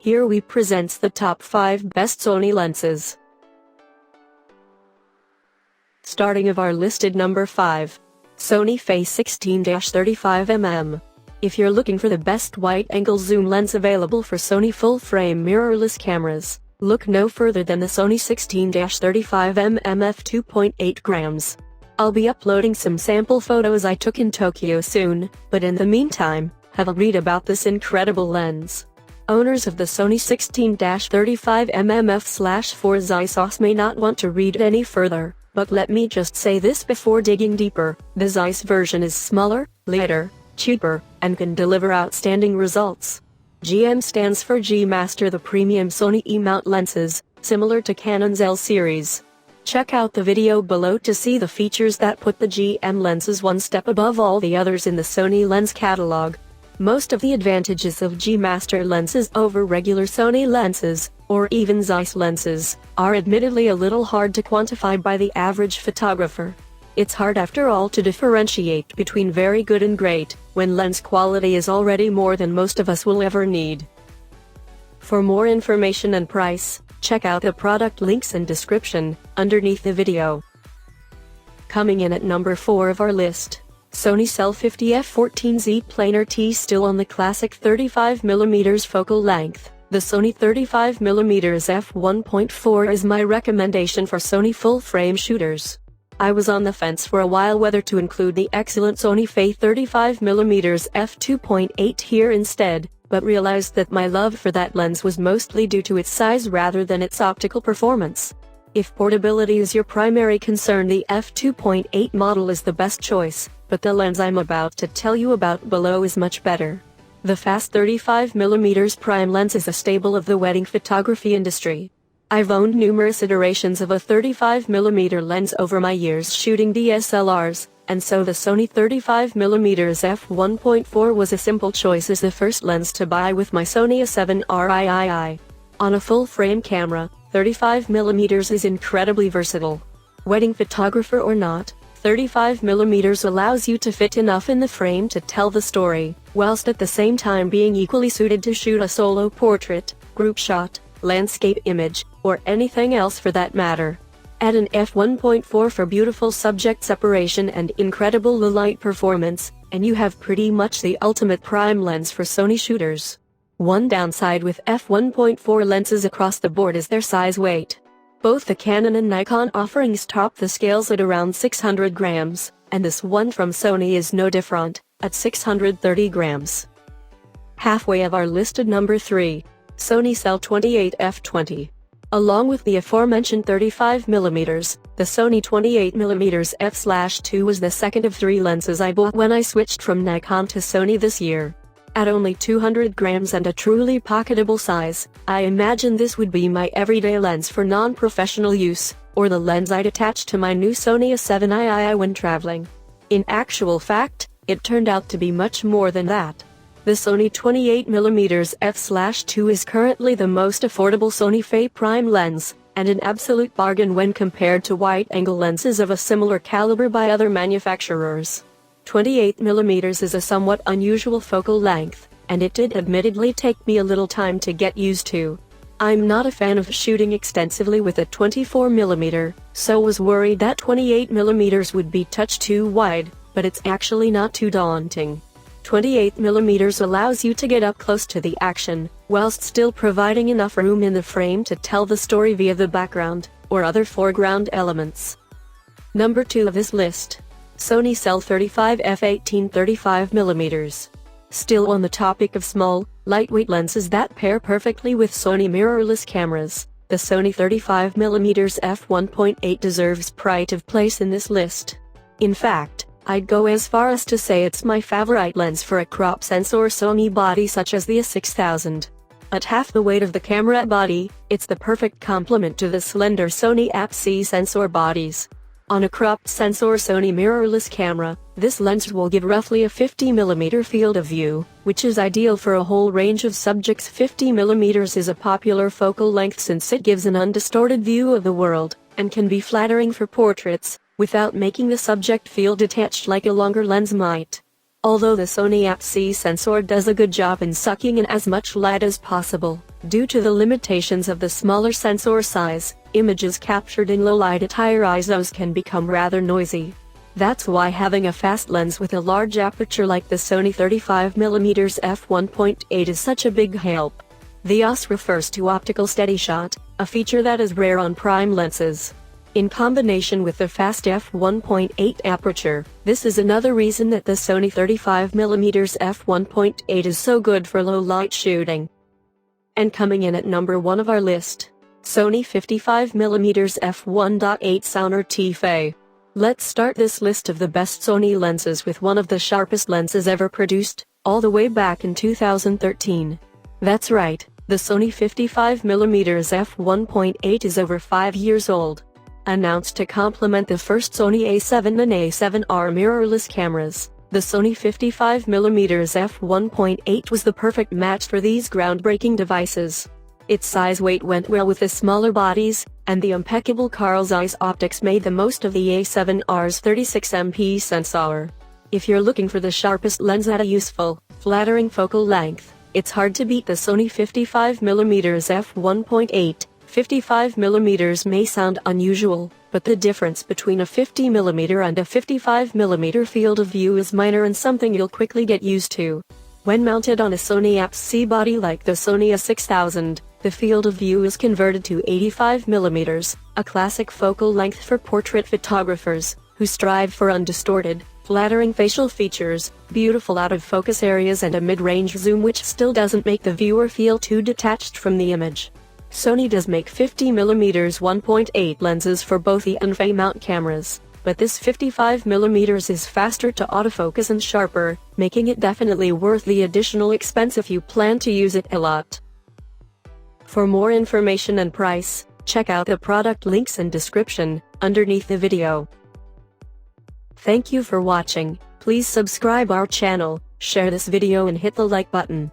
Here we presents the top 5 best Sony lenses. Starting of our listed number 5. Sony Face 16-35mm. If you're looking for the best wide-angle zoom lens available for Sony full-frame mirrorless cameras, look no further than the Sony 16-35mm f2.8 grams. I'll be uploading some sample photos I took in Tokyo soon, but in the meantime, have a read about this incredible lens. Owners of the Sony 16-35mm f/4 Zeiss OS may not want to read it any further, but let me just say this before digging deeper: the Zeiss version is smaller, lighter, cheaper, and can deliver outstanding results. GM stands for G Master, the premium Sony E-mount lenses, similar to Canon's L series. Check out the video below to see the features that put the GM lenses one step above all the others in the Sony lens catalog. Most of the advantages of G Master lenses over regular Sony lenses, or even Zeiss lenses, are admittedly a little hard to quantify by the average photographer. It's hard after all to differentiate between very good and great, when lens quality is already more than most of us will ever need. For more information and price, check out the product links and description underneath the video. Coming in at number 4 of our list, Sony Cell 50 f14Z Planar T. Still on the classic 35mm focal length, the Sony 35mm f1.4 is my recommendation for Sony full-frame shooters. I was on the fence for a while whether to include the excellent Sony Face 35mm f2.8 here instead, but realized that my love for that lens was mostly due to its size rather than its optical performance. If portability is your primary concern, the f2.8 model is the best choice, but the lens I'm about to tell you about below is much better. The fast 35mm prime lens is a staple of the wedding photography industry. I've owned numerous iterations of a 35mm lens over my years shooting DSLRs, and so the Sony 35mm f1.4 was a simple choice as the first lens to buy with my Sony A7 III. On a full-frame camera, 35mm is incredibly versatile. Wedding photographer or not, 35mm allows you to fit enough in the frame to tell the story, whilst at the same time being equally suited to shoot a solo portrait, group shot, landscape image, or anything else for that matter. Add an f1.4 for beautiful subject separation and incredible low light performance, and you have pretty much the ultimate prime lens for Sony shooters. One downside with f1.4 lenses across the board is their size weight. Both the Canon and Nikon offerings top the scales at around 600 grams, and this one from Sony is no different, at 630 grams. Halfway of our listed number 3, Sony Cell 28 f20. Along with the aforementioned 35mm, the Sony 28mm f/2 was the second of 3 lenses I bought when I switched from Nikon to Sony this year. At only 200 grams and a truly pocketable size, I imagine this would be my everyday lens for non-professional use, or the lens I'd attach to my new Sony A7 III when traveling. In actual fact, it turned out to be much more than that. The Sony 28mm f/2 is currently the most affordable Sony Face prime lens, and an absolute bargain when compared to wide-angle lenses of a similar caliber by other manufacturers. 28mm is a somewhat unusual focal length, and it did admittedly take me a little time to get used to. I'm not a fan of shooting extensively with a 24mm, so was worried that 28mm would be touch too wide, but it's actually not too daunting. 28mm allows you to get up close to the action, whilst still providing enough room in the frame to tell the story via the background, or other foreground elements. Number 2 of this list, Sony Cell 35 f18 35mm. Still on the topic of small, lightweight lenses that pair perfectly with Sony mirrorless cameras, the Sony 35mm f1.8 deserves pride of place in this list. In fact, I'd go as far as to say it's my favorite lens for a crop sensor Sony body such as the A6000. At half the weight of the camera body, it's the perfect complement to the slender Sony APS-C sensor bodies. On a cropped sensor Sony mirrorless camera, this lens will give roughly a 50mm field of view, which is ideal for a whole range of subjects. 50mm is a popular focal length since it gives an undistorted view of the world, and can be flattering for portraits, without making the subject feel detached like a longer lens might. Although the Sony APS-C sensor does a good job in sucking in as much light as possible, Due to the limitations of the smaller sensor size, images captured in low light at higher ISOs can become rather noisy. That's why having a fast lens with a large aperture like the Sony 35mm f1.8 is such a big help. The OS refers to optical steady shot, a feature that is rare on prime lenses. In combination with the fast f1.8 aperture, this is another reason that the Sony 35mm f1.8 is so good for low light shooting. And coming in at number 1 of our list, Sony 55mm f1.8 Sounder T-Fei. Let's start this list of the best Sony lenses with one of the sharpest lenses ever produced, all the way back in 2013. That's right, the Sony 55mm f1.8 is over 5 years old. Announced to complement the first Sony A7 and A7R mirrorless cameras, the Sony 55mm f1.8 was the perfect match for these groundbreaking devices. Its size-weight went well with the smaller bodies, and the impeccable Carl Zeiss optics made the most of the A7R's 36MP sensor. If you're looking for the sharpest lens at a useful, flattering focal length, it's hard to beat the Sony 55mm f1.8. 55mm may sound unusual, but the difference between a 50mm and a 55mm field of view is minor and something you'll quickly get used to. When mounted on a Sony APS-C body like the Sony A6000, the field of view is converted to 85mm, a classic focal length for portrait photographers, who strive for undistorted, flattering facial features, beautiful out-of-focus areas and a mid-range zoom which still doesn't make the viewer feel too detached from the image. Sony does make 50mm 1.8 lenses for both the and Fei mount cameras, but this 55mm is faster to autofocus and sharper, making it definitely worth the additional expense if you plan to use it a lot. For more information and price, check out the product links and description underneath the video. Thank you for watching. Please subscribe our channel, share this video and hit the like button.